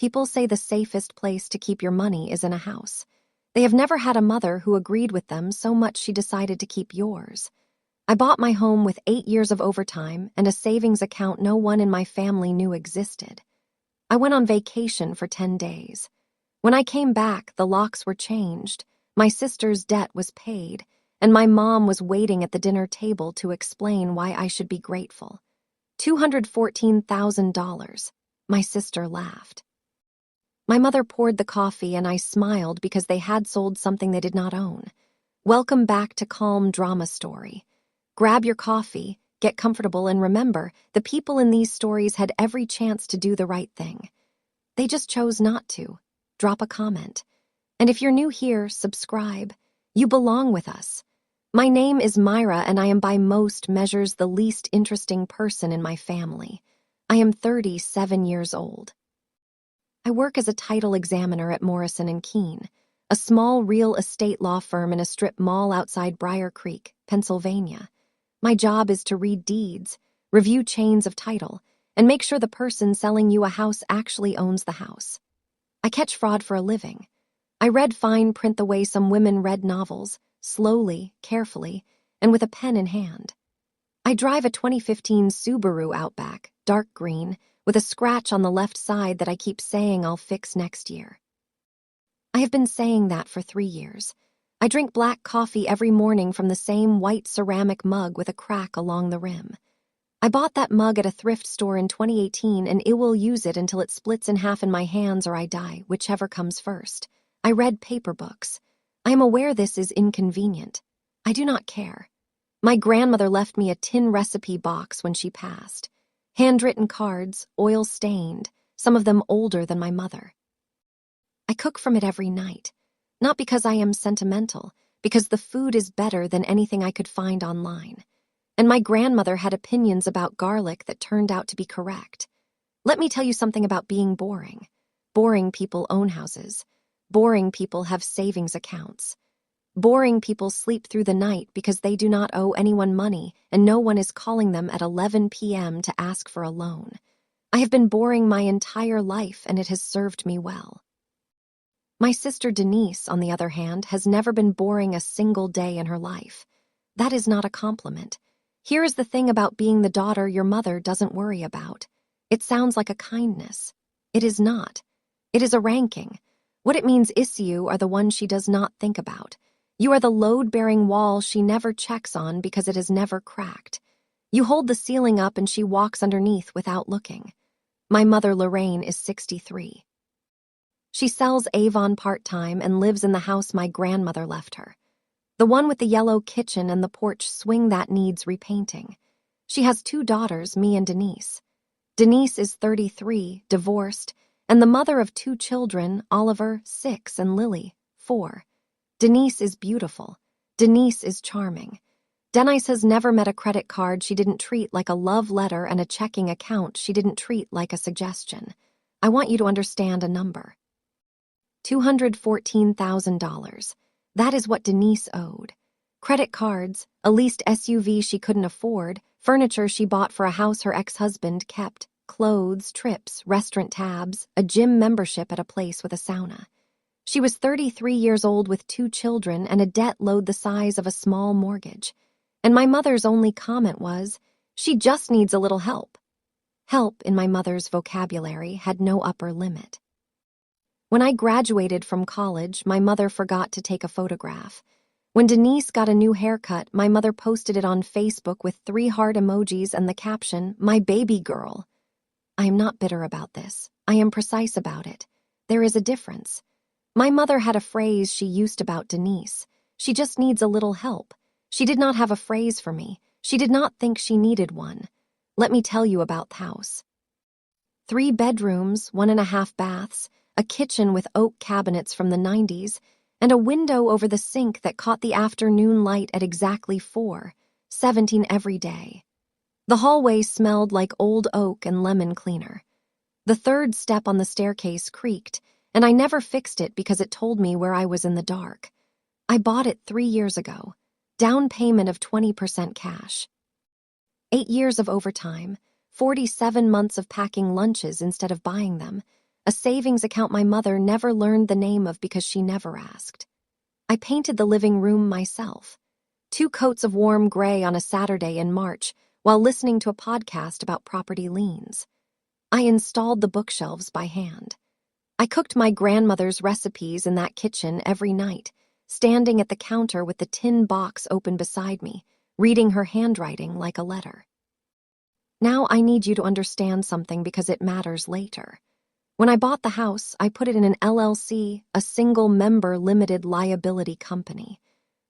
People say the safest place to keep your money is in a house. They have never had a mother who agreed with them so much she decided to keep yours. I bought my home with 8 years of overtime and a savings account no one in my family knew existed. I went on vacation for 10 days. When I came back, the locks were changed, my sister's debt was paid, and my mom was waiting at the dinner table to explain why I should be grateful. $214,000. My sister laughed. My mother poured the coffee and I smiled because they had sold something they did not own. Welcome back to Calm Drama Story. Grab your coffee, get comfortable, and remember, the people in these stories had every chance to do the right thing. They just chose not to. Drop a comment. And if you're new here, subscribe. You belong with us. My name is Myra, and I am by most measures the least interesting person in my family. I am 37 years old. I work as a title examiner at Morrison & Keene, a small real estate law firm in a strip mall outside Briar Creek, Pennsylvania. My job is to read deeds, review chains of title, and make sure the person selling you a house actually owns the house. I catch fraud for a living. I read fine print the way some women read novels, slowly, carefully, and with a pen in hand. I drive a 2015 Subaru Outback, dark green, with a scratch on the left side that I keep saying I'll fix next year. I have been saying that for 3 years. I drink black coffee every morning from the same white ceramic mug with a crack along the rim. I bought that mug at a thrift store in 2018 and I will use it until it splits in half in my hands or I die, whichever comes first. I read paper books. I am aware this is inconvenient. I do not care. My grandmother left me a tin recipe box when she passed. Handwritten cards, oil-stained, some of them older than my mother. I cook from it every night, not because I am sentimental, because the food is better than anything I could find online. And my grandmother had opinions about garlic that turned out to be correct. Let me tell you something about being boring. Boring people own houses. Boring people have savings accounts. Boring people sleep through the night because they do not owe anyone money and no one is calling them at 11 p.m. to ask for a loan. I have been boring my entire life and it has served me well. My sister Denise, on the other hand, has never been boring a single day in her life. That is not a compliment. Here is the thing about being the daughter your mother doesn't worry about. It sounds like a kindness. It is not. It is a ranking. What it means is you are the one she does not think about. You are the load-bearing wall she never checks on because it has never cracked. You hold the ceiling up and she walks underneath without looking. My mother Lorraine is 63. She sells Avon part-time and lives in the house my grandmother left her. The one with the yellow kitchen and the porch swing that needs repainting. She has 2 daughters, me and Denise. Denise is 33, divorced, and the mother of 2 children, Oliver, 6, and Lily, 4. Denise is beautiful. Denise is charming. Denise has never met a credit card she didn't treat like a love letter and a checking account she didn't treat like a suggestion. I want you to understand a number. $214,000. That is what Denise owed. Credit cards, a leased SUV she couldn't afford, furniture she bought for a house her ex-husband kept, clothes, trips, restaurant tabs, a gym membership at a place with a sauna. She was 33 years old with 2 children and a debt load the size of a small mortgage. And my mother's only comment was, she just needs a little help. Help, in my mother's vocabulary, had no upper limit. When I graduated from college, my mother forgot to take a photograph. When Denise got a new haircut, my mother posted it on Facebook with 3 heart emojis and the caption, "My baby girl." I am not bitter about this. I am precise about it. There is a difference. My mother had a phrase she used about Denise. She just needs a little help. She did not have a phrase for me. She did not think she needed one. Let me tell you about the house. 3 bedrooms, 1.5 baths, a kitchen with oak cabinets from the 90s, and a window over the sink that caught the afternoon light at exactly 4:17 every day. The hallway smelled like old oak and lemon cleaner. The 3rd step on the staircase creaked, and I never fixed it because it told me where I was in the dark. I bought it 3 years ago. Down payment of 20% cash. 8 years of overtime, 47 months of packing lunches instead of buying them. a savings account my mother never learned the name of because she never asked. I painted the living room myself. 2 coats of warm gray on a Saturday in March while listening to a podcast about property liens. I installed the bookshelves by hand. I cooked my grandmother's recipes in that kitchen every night, standing at the counter with the tin box open beside me, reading her handwriting like a letter. Now I need you to understand something because it matters later. When I bought the house, I put it in an LLC, a single-member limited liability company.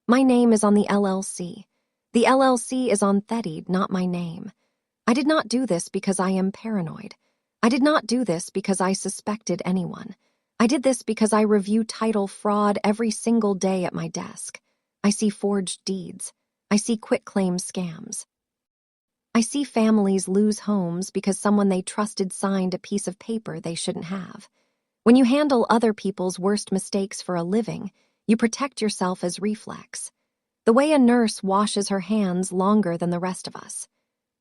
My name is on the LLC. The LLC is on Thettied, not my name. I did not do this because I am paranoid. I did not do this because I suspected anyone. I did this because I review title fraud every single day at my desk. I see forged deeds. I see quitclaim scams. I see families lose homes because someone they trusted signed a piece of paper they shouldn't have. When you handle other people's worst mistakes for a living, you protect yourself as reflex. The way a nurse washes her hands longer than the rest of us.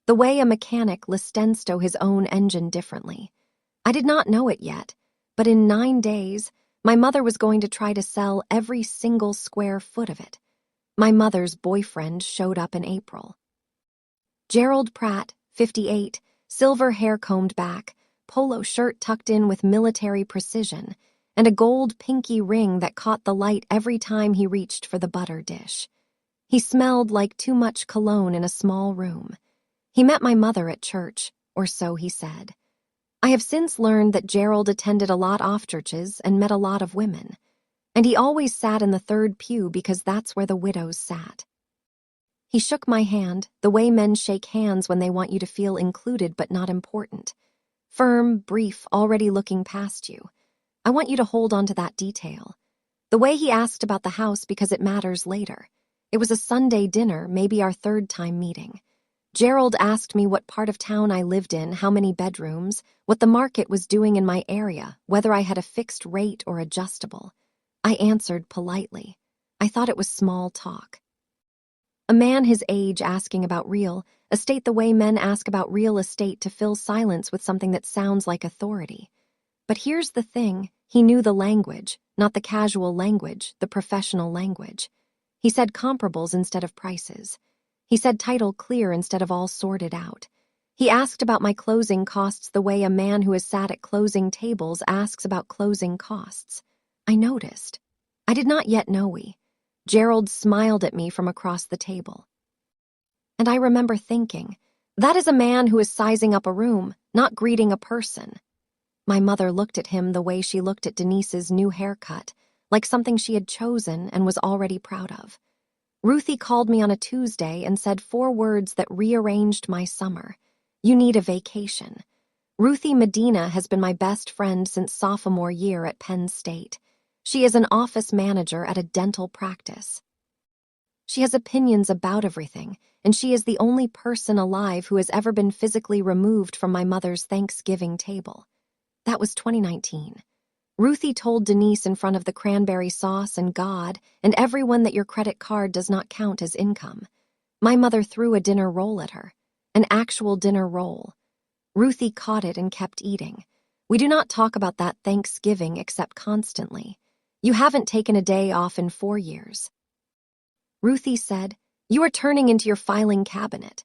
The way a mechanic listensto his own engine differently. I did not know it yet, but in 9 days, my mother was going to try to sell every single square foot of it. My mother's boyfriend showed up in April. Gerald Pratt, 58, silver hair combed back, polo shirt tucked in with military precision, and a gold pinky ring that caught the light every time he reached for the butter dish. He smelled like too much cologne in a small room. He met my mother at church, or so he said. I have since learned that Gerald attended a lot of churches and met a lot of women, and he always sat in the 3rd pew because that's where the widows sat. He shook my hand, the way men shake hands when they want you to feel included but not important. Firm, brief, already looking past you. I want you to hold on to that detail. The way he asked about the house because it matters later. It was a Sunday dinner, maybe our 3rd time meeting. Gerald asked me what part of town I lived in, how many bedrooms, what the market was doing in my area, whether I had a fixed rate or adjustable. I answered politely. I thought it was small talk. A man his age asking about real estate the way men ask about real estate to fill silence with something that sounds like authority. But here's the thing, he knew the language, not the casual language, the professional language. He said comparables instead of prices. He said title clear instead of all sorted out. He asked about my closing costs the way a man who has sat at closing tables asks about closing costs. I noticed. I did not yet know we. Gerald smiled at me from across the table. And I remember thinking, that is a man who is sizing up a room, not greeting a person. My mother looked at him the way she looked at Denise's new haircut, like something she had chosen and was already proud of. Ruthie called me on a Tuesday and said 4 words that rearranged my summer. You need a vacation. Ruthie Medina has been my best friend since sophomore year at Penn State. She is an office manager at a dental practice. She has opinions about everything, and she is the only person alive who has ever been physically removed from my mother's Thanksgiving table. That was 2019. Ruthie told Denise in front of the cranberry sauce and God and everyone that your credit card does not count as income. My mother threw a dinner roll at her, an actual dinner roll. Ruthie caught it and kept eating. We do not talk about that Thanksgiving except constantly. You haven't taken a day off in 4 years. Ruthie said, you are turning into your filing cabinet.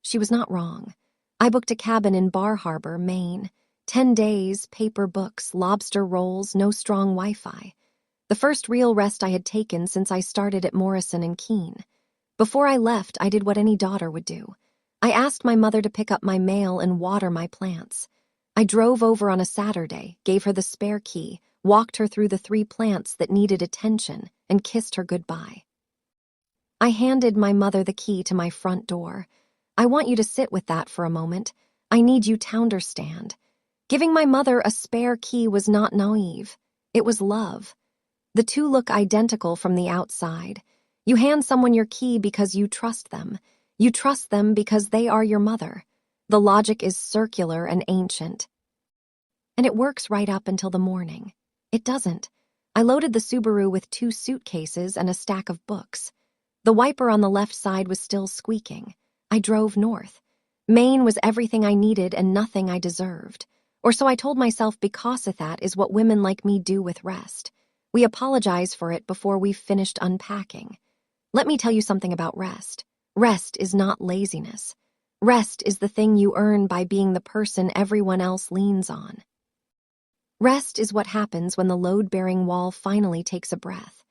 She was not wrong. I booked a cabin in Bar Harbor, Maine. 10 days, paper books, lobster rolls, no strong Wi-Fi. The first real rest I had taken since I started at Morrison and Keene. Before I left, I did what any daughter would do. I asked my mother to pick up my mail and water my plants. I drove over on a Saturday, gave her the spare key, walked her through the 3 plants that needed attention, and kissed her goodbye. I handed my mother the key to my front door. I want you to sit with that for a moment. I need you to understand. Giving my mother a spare key was not naive. It was love. The 2 look identical from the outside. You hand someone your key because you trust them. You trust them because they are your mother. The logic is circular and ancient. And it works right up until the morning. It doesn't. I loaded the Subaru with 2 suitcases and a stack of books. The wiper on the left side was still squeaking. I drove north. Maine was everything I needed and nothing I deserved. Or so I told myself, because of that is what women like me do with rest. We apologize for it before we've finished unpacking. Let me tell you something about rest. Rest is not laziness. Rest is the thing you earn by being the person everyone else leans on. Rest is what happens when the load-bearing wall finally takes a breath.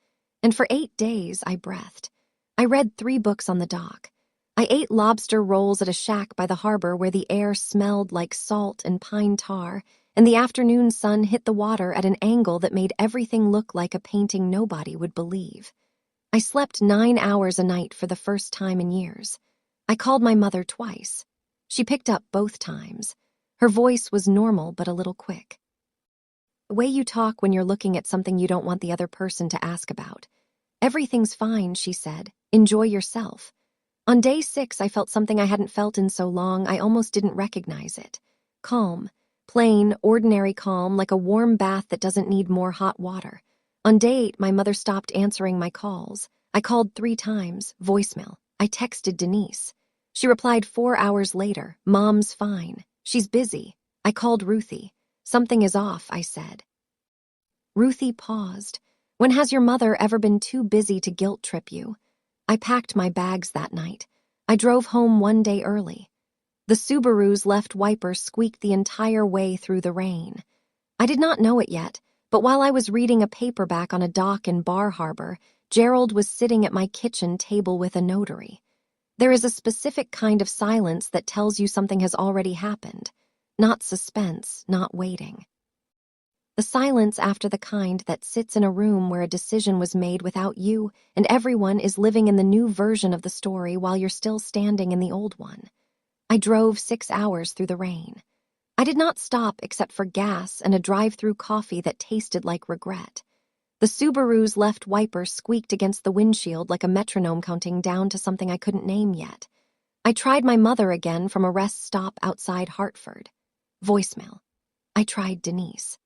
And for 8 days, I breathed. I read 3 books on the dock. I ate lobster rolls at a shack by the harbor where the air smelled like salt and pine tar, and the afternoon sun hit the water at an angle that made everything look like a painting nobody would believe. I slept 9 hours a night for the first time in years. I called my mother twice. She picked up both times. Her voice was normal but a little quick. The way you talk when you're looking at something you don't want the other person to ask about. Everything's fine, she said. Enjoy yourself. On day 6, I felt something I hadn't felt in so long I almost didn't recognize it. Calm. Plain, ordinary calm, like a warm bath that doesn't need more hot water. On day 8, my mother stopped answering my calls. I called 3 times, voicemail. I texted Denise. She replied 4 hours later, Mom's fine. She's busy. I called Ruthie. Something is off, I said. Ruthie paused. When has your mother ever been too busy to guilt trip you? I packed my bags that night. I drove home one day early. The Subaru's left wiper squeaked the entire way through the rain. I did not know it yet, but while I was reading a paperback on a dock in Bar Harbor, Gerald was sitting at my kitchen table with a notary. There is a specific kind of silence that tells you something has already happened. Not suspense, not waiting. The silence after the kind that sits in a room where a decision was made without you and everyone is living in the new version of the story while you're still standing in the old one. I drove 6 hours through the rain. I did not stop except for gas and a drive-through coffee that tasted like regret. The Subaru's left wiper squeaked against the windshield like a metronome counting down to something I couldn't name yet. I tried my mother again from a rest stop outside Hartford. Voicemail. I tried Denise.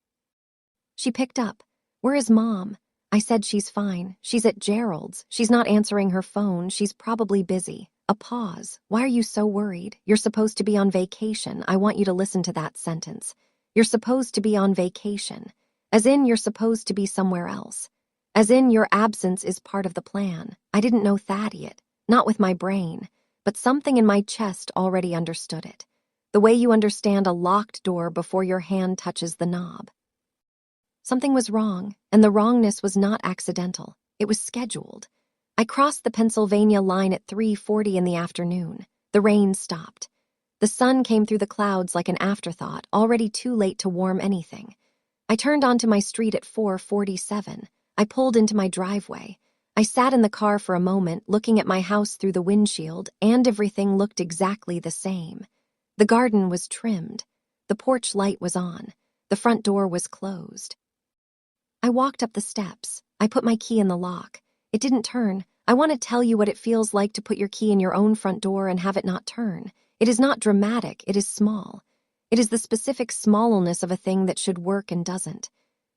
She picked up. Where is Mom? I said she's fine. She's at Gerald's. She's not answering her phone. She's probably busy. A pause. Why are you so worried? You're supposed to be on vacation. I want you to listen to that sentence. You're supposed to be on vacation. As in you're supposed to be somewhere else. As in your absence is part of the plan. I didn't know Thad yet. Not with my brain. But something in my chest already understood it. The way you understand a locked door before your hand touches the knob. Something was wrong, and the wrongness was not accidental. It was scheduled. I crossed the Pennsylvania line at 3:40 in the afternoon. The rain stopped. The sun came through the clouds like an afterthought, already too late to warm anything. I turned onto my street at 4:47. I pulled into my driveway. I sat in the car for a moment, looking at my house through the windshield, and everything looked exactly the same. The garden was trimmed. The porch light was on. The front door was closed. I walked up the steps. I put my key in the lock. It didn't turn. I want to tell you what it feels like to put your key in your own front door and have it not turn. It is not dramatic. It is small. It is the specific smallness of a thing that should work and doesn't.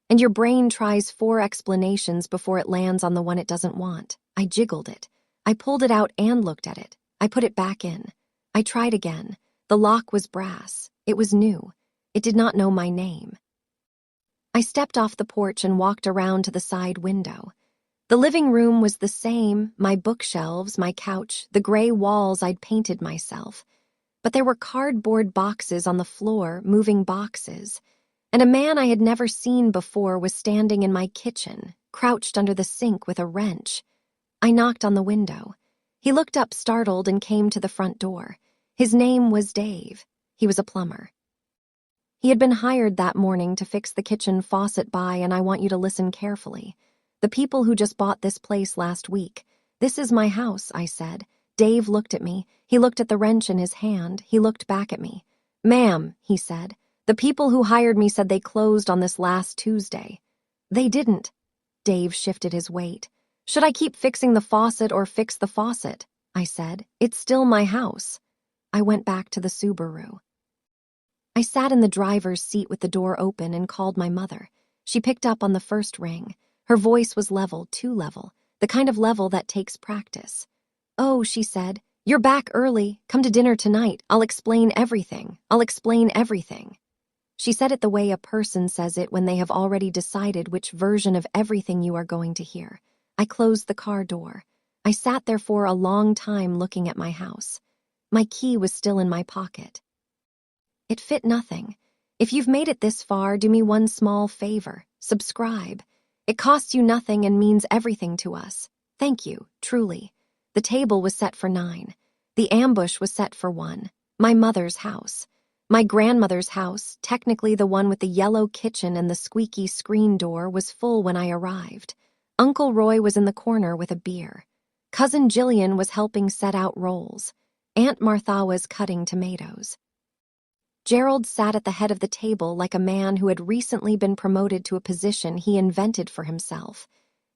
And your brain tries 4 explanations before it lands on the one it doesn't want. I jiggled it. I pulled it out and looked at it. I put it back in. I tried again. The lock was brass. It was new. It did not know my name. I stepped off the porch and walked around to the side window. The living room was the same, my bookshelves, my couch, the gray walls I'd painted myself. But there were cardboard boxes on the floor, moving boxes. And a man I had never seen before was standing in my kitchen, crouched under the sink with a wrench. I knocked on the window. He looked up startled and came to the front door. His name was Dave. He was a plumber. He had been hired that morning to fix the kitchen faucet by, and I want you to listen carefully. The people who just bought this place last week. This is my house, I said. Dave looked at me. He looked at the wrench in his hand. He looked back at me. Ma'am, he said, the people who hired me said they closed on this last Tuesday. They didn't. Dave shifted his weight. Should I keep fixing the faucet or fix the faucet? I said. It's still my house. I went back to the Subaru. I sat in the driver's seat with the door open and called my mother. She picked up on the first ring. Her voice was level, too level, the kind of level that takes practice. Oh, she said, you're back early. Come to dinner tonight. I'll explain everything. I'll explain everything. She said it the way a person says it when they have already decided which version of everything you are going to hear. I closed the car door. I sat there for a long time looking at my house. My key was still in my pocket. It fit nothing. If you've made it this far, do me one small favor. Subscribe. It costs you nothing and means everything to us. Thank you, truly. The table was set for 9. The ambush was set for 1. My mother's house. My grandmother's house, technically the one with the yellow kitchen and the squeaky screen door, was full when I arrived. Uncle Roy was in the corner with a beer. Cousin Jillian was helping set out rolls. Aunt Martha was cutting tomatoes. Gerald sat at the head of the table like a man who had recently been promoted to a position he invented for himself.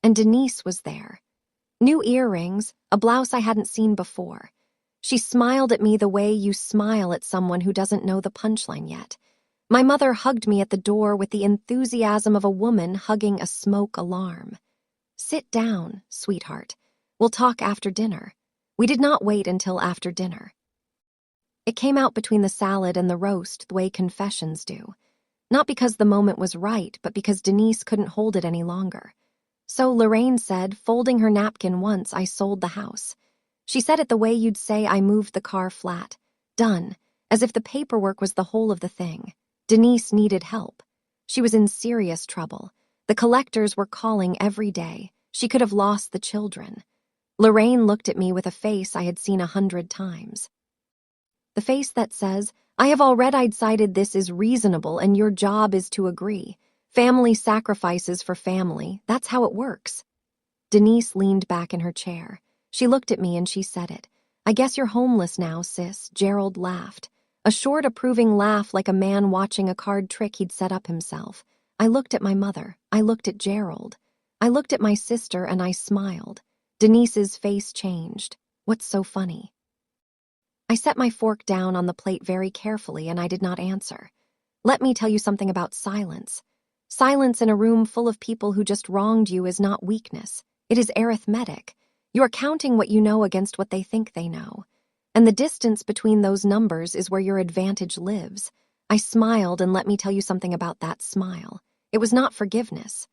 And Denise was there. New earrings, a blouse I hadn't seen before. She smiled at me the way you smile at someone who doesn't know the punchline yet. My mother hugged me at the door with the enthusiasm of a woman hugging a smoke alarm. Sit down, sweetheart. We'll talk after dinner. We did not wait until after dinner. It came out between the salad and the roast the way confessions do. Not because the moment was right, but because Denise couldn't hold it any longer. So Lorraine said, folding her napkin once, I sold the house. She said it the way you'd say I moved the car flat. Done, as if the paperwork was the whole of the thing. Denise needed help. She was in serious trouble. The collectors were calling every day. She could have lost the children. Lorraine looked at me with a face I had seen 100 times. The face that says, I have already decided this is reasonable and your job is to agree. Family sacrifices for family. That's how it works. Denise leaned back in her chair. She looked at me and she said it. I guess you're homeless now, sis. Gerald laughed. A short, approving laugh like a man watching a card trick he'd set up himself. I looked at my mother. I looked at Gerald. I looked at my sister and I smiled. Denise's face changed. What's so funny? I set my fork down on the plate very carefully and I did not answer. Let me tell you something about silence. Silence in a room full of people who just wronged you is not weakness. It is arithmetic. You are counting what you know against what they think they know. And the distance between those numbers is where your advantage lives. I smiled and let me tell you something about that smile. It was not forgiveness.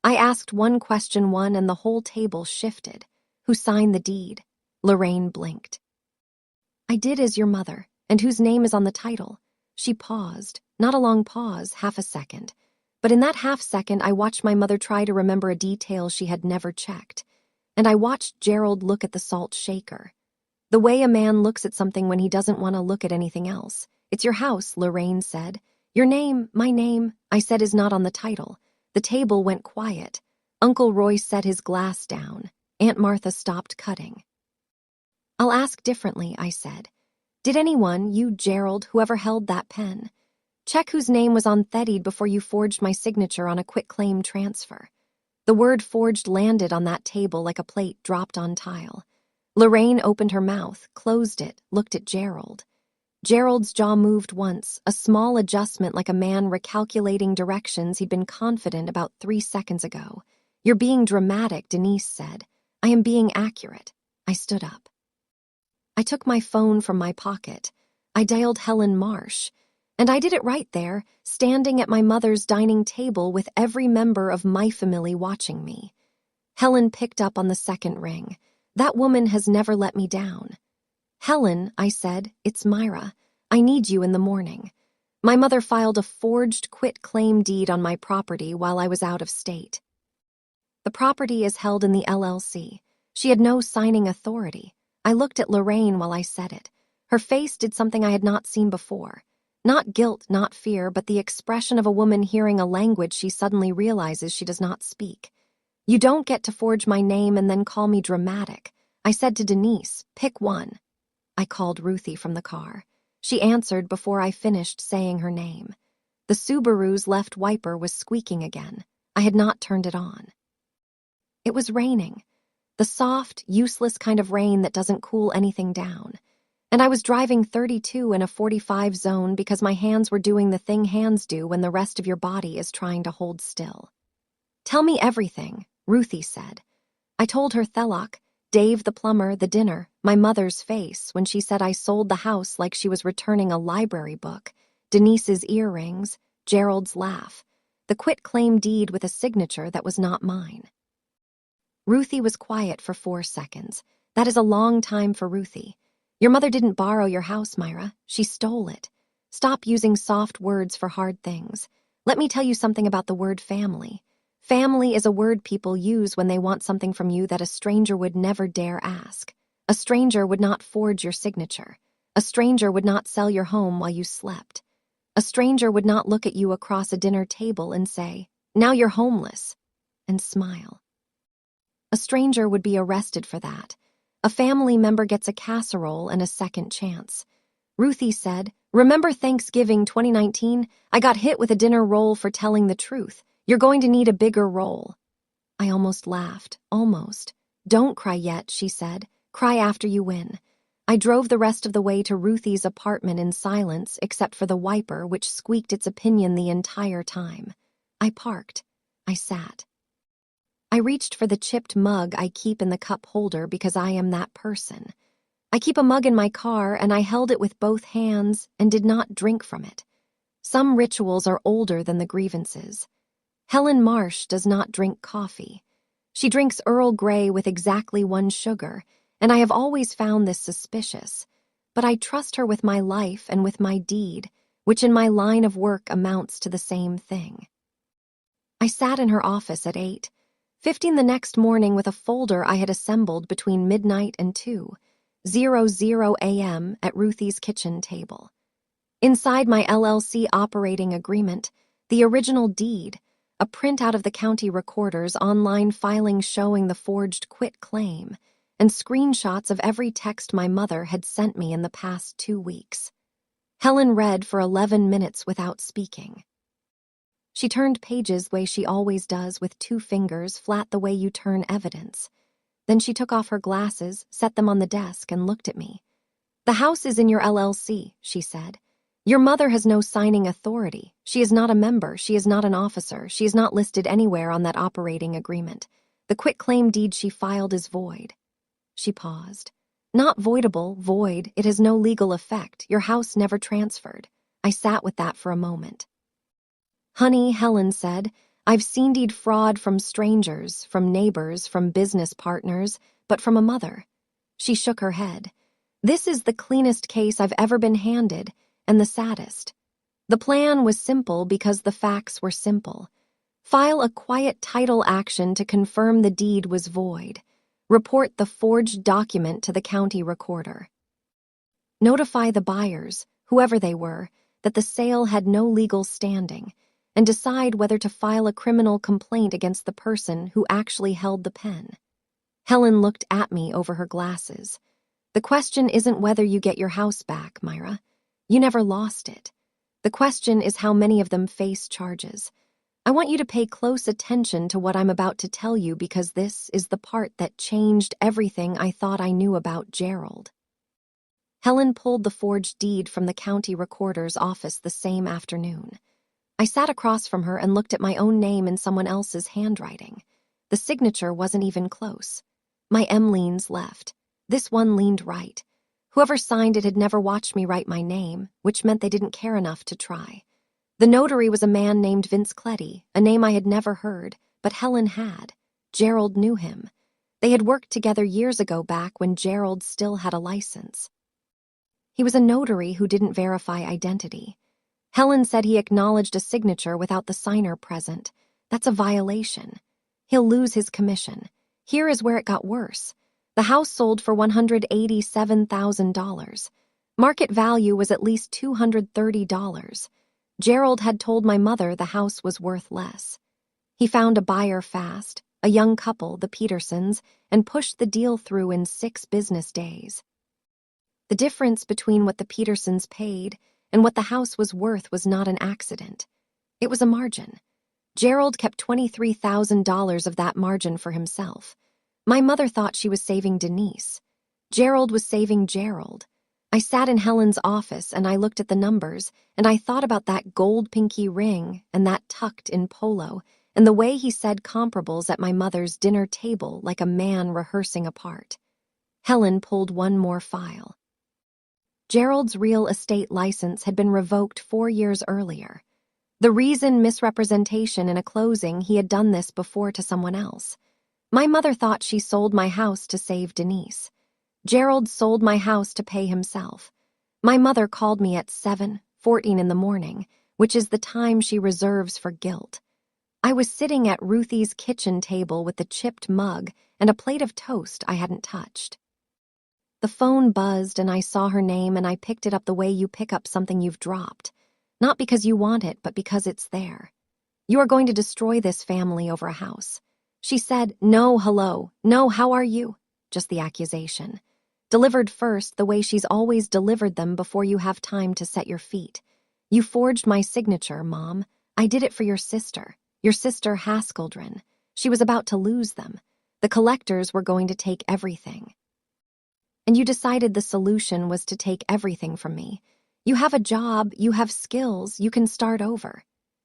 I asked one question and the whole table shifted. Who signed the deed? Lorraine blinked. I did as your mother, and whose name is on the title? She paused, not a long pause, half a second. But in that half second, I watched my mother try to remember a detail she had never checked. And I watched Gerald look at the salt shaker. The way a man looks at something when he doesn't want to look at anything else. It's your house, Lorraine said. Your name, my name, I said, is not on the title. The table went quiet. Uncle Roy set his glass down. Aunt Martha stopped cutting. I'll ask differently, I said. Did anyone, you, Gerald, whoever held that pen, check whose name was on the deed before you forged my signature on a quitclaim transfer? The word forged landed on that table like a plate dropped on tile. Lorraine opened her mouth, closed it, looked at Gerald. Gerald's jaw moved once, a small adjustment like a man recalculating directions he'd been confident about 3 seconds ago. You're being dramatic, Denise said. I am being accurate. I stood up. I took my phone from my pocket. I dialed Helen Marsh. And I did it right there, standing at my mother's dining table with every member of my family watching me. Helen picked up on the second ring. That woman has never let me down. Helen, I said, it's Myra. I need you in the morning. My mother filed a forged quitclaim deed on my property while I was out of state. The property is held in the LLC. She had no signing authority. I looked at Lorraine while I said it. Her face did something I had not seen before. Not guilt, not fear, but the expression of a woman hearing a language she suddenly realizes she does not speak. You don't get to forge my name and then call me dramatic. I said to Denise, pick one. I called Ruthie from the car. She answered before I finished saying her name. The Subaru's left wiper was squeaking again. I had not turned it on. It was raining. The soft, useless kind of rain that doesn't cool anything down. And I was driving 32 in a 45 zone because my hands were doing the thing hands do when the rest of your body is trying to hold still. Tell me everything, Ruthie said. I told her Thelok, Dave the plumber, the dinner, my mother's face when she said I sold the house like she was returning a library book, Denise's earrings, Gerald's laugh, the quitclaim deed with a signature that was not mine. Ruthie was quiet for 4 seconds. That is a long time for Ruthie. Your mother didn't borrow your house, Myra. She stole it. Stop using soft words for hard things. Let me tell you something about the word family. Family is a word people use when they want something from you that a stranger would never dare ask. A stranger would not forge your signature. A stranger would not sell your home while you slept. A stranger would not look at you across a dinner table and say, "Now you're homeless," and smile. A stranger would be arrested for that. A family member gets a casserole and a second chance. Ruthie said, "Remember Thanksgiving 2019? I got hit with a dinner roll for telling the truth. You're going to need a bigger roll." I almost laughed. Almost. "Don't cry yet," she said. "Cry after you win." I drove the rest of the way to Ruthie's apartment in silence, except for the wiper, which squeaked its opinion the entire time. I parked. I sat. I reached for the chipped mug I keep in the cup holder because I am that person. I keep a mug in my car, and I held it with both hands and did not drink from it. Some rituals are older than the grievances. Helen Marsh does not drink coffee. She drinks Earl Grey with exactly 1 sugar, and I have always found this suspicious. But I trust her with my life and with my deed, which in my line of work amounts to the same thing. I sat in her office at 8:15 the next morning with a folder I had assembled between midnight and 2:00 a.m. at Ruthie's kitchen table. Inside my LLC operating agreement, the original deed, a printout of the county recorder's online filing showing the forged quitclaim, and screenshots of every text my mother had sent me in the past 2 weeks. Helen read for 11 minutes without speaking. She turned pages the way she always does, with 2 fingers, flat the way you turn evidence. Then she took off her glasses, set them on the desk, and looked at me. "The house is in your LLC," she said. "Your mother has no signing authority. She is not a member. She is not an officer. She is not listed anywhere on that operating agreement. The quitclaim deed she filed is void." She paused. "Not voidable, void. It has no legal effect. Your house never transferred." I sat with that for a moment. "Honey," Helen said, "I've seen deed fraud from strangers, from neighbors, from business partners, but from a mother." She shook her head. "This is the cleanest case I've ever been handed, and the saddest. The plan was simple because the facts were simple. File a quiet title action to confirm the deed was void. Report the forged document to the county recorder. Notify the buyers, whoever they were, that the sale had no legal standing, and decide whether to file a criminal complaint against the person who actually held the pen." Helen looked at me over her glasses. "The question isn't whether you get your house back, Myra. You never lost it. The question is how many of them face charges. I want you to pay close attention to what I'm about to tell you, because this is the part that changed everything I thought I knew about Gerald." Helen pulled the forged deed from the county recorder's office the same afternoon. I sat across from her and looked at my own name in someone else's handwriting. The signature wasn't even close. My M leans left. This one leaned right. Whoever signed it had never watched me write my name, which meant they didn't care enough to try. The notary was a man named Vince Cleddy, a name I had never heard, but Helen had. Gerald knew him. They had worked together years ago, back when Gerald still had a license. He was a notary who didn't verify identity. Helen said he acknowledged a signature without the signer present. That's a violation. He'll lose his commission. Here is where it got worse. The house sold for $187,000. Market value was at least $230. Gerald had told my mother the house was worth less. He found a buyer fast, a young couple, the Petersons, and pushed the deal through in 6 business days. The difference between what the Petersons paid and what the house was worth was not an accident. It was a margin. Gerald kept $23,000 of that margin for himself. My mother thought she was saving Denise. Gerald was saving Gerald. I sat in Helen's office and I looked at the numbers, and I thought about that gold pinky ring and that tucked-in polo and the way he said comparables at my mother's dinner table like a man rehearsing a part. Helen pulled one more file. Gerald's real estate license had been revoked 4 years earlier. The reason misrepresentation in a closing he had done this before to someone else. My mother thought she sold my house to save Denise. Gerald sold my house to pay himself. My mother called me at 7:14 in the morning, which is the time she reserves for guilt. I was sitting at Ruthie's kitchen table with the chipped mug and a plate of toast I hadn't touched. The phone buzzed and I saw her name and I picked it up the way you pick up something you've dropped. Not because you want it, but because it's there. You are going to destroy this family over a house. She said, "No, hello. No, how are you?" Just the accusation. Delivered first the way she's always delivered them before you have time to set your feet. You forged my signature, Mom. I did it for your sister Haskaldrin. She was about to lose them. The collectors were going to take everything. And you decided the solution was to take everything from me. You have a job, you have skills, you can start over.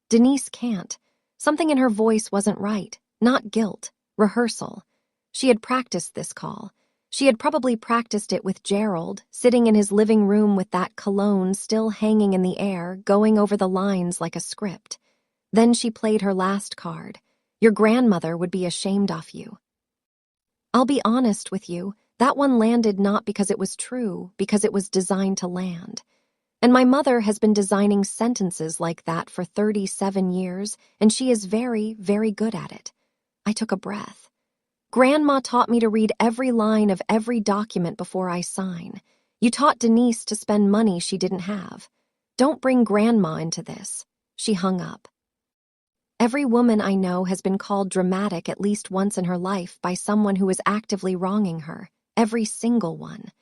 Denise can't. Something in her voice wasn't right. Not guilt. Rehearsal. She had practiced this call. She had probably practiced it with Gerald, sitting in his living room with that cologne still hanging in the air, going over the lines like a script. Then she played her last card. Your grandmother would be ashamed of you. I'll be honest with you, that one landed not because it was true, because it was designed to land. And my mother has been designing sentences like that for 37 years, and she is very, very good at it. I took a breath. Grandma taught me to read every line of every document before I sign. You taught Denise to spend money she didn't have. Don't bring Grandma into this. She hung up. Every woman I know has been called dramatic at least once in her life by someone who is actively wronging her. Every single one.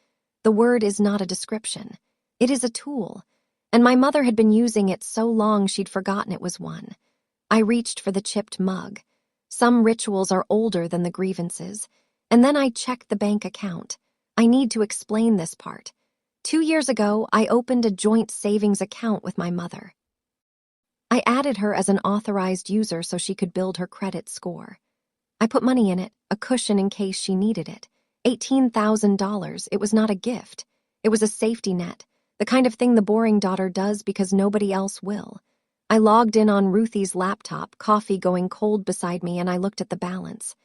The word is not a description. It is a tool. And my mother had been using it so long she'd forgotten it was one. I reached for the chipped mug. Some rituals are older than the grievances. And then I checked the bank account. I need to explain this part. 2 years ago, I opened a joint savings account with my mother. I added her as an authorized user so she could build her credit score. I put money in it, a cushion in case she needed it. $18,000. It was not a gift. It was a safety net, the kind of thing the boring daughter does because nobody else will. I logged in on Ruthie's laptop, coffee going cold beside me, and I looked at the balance.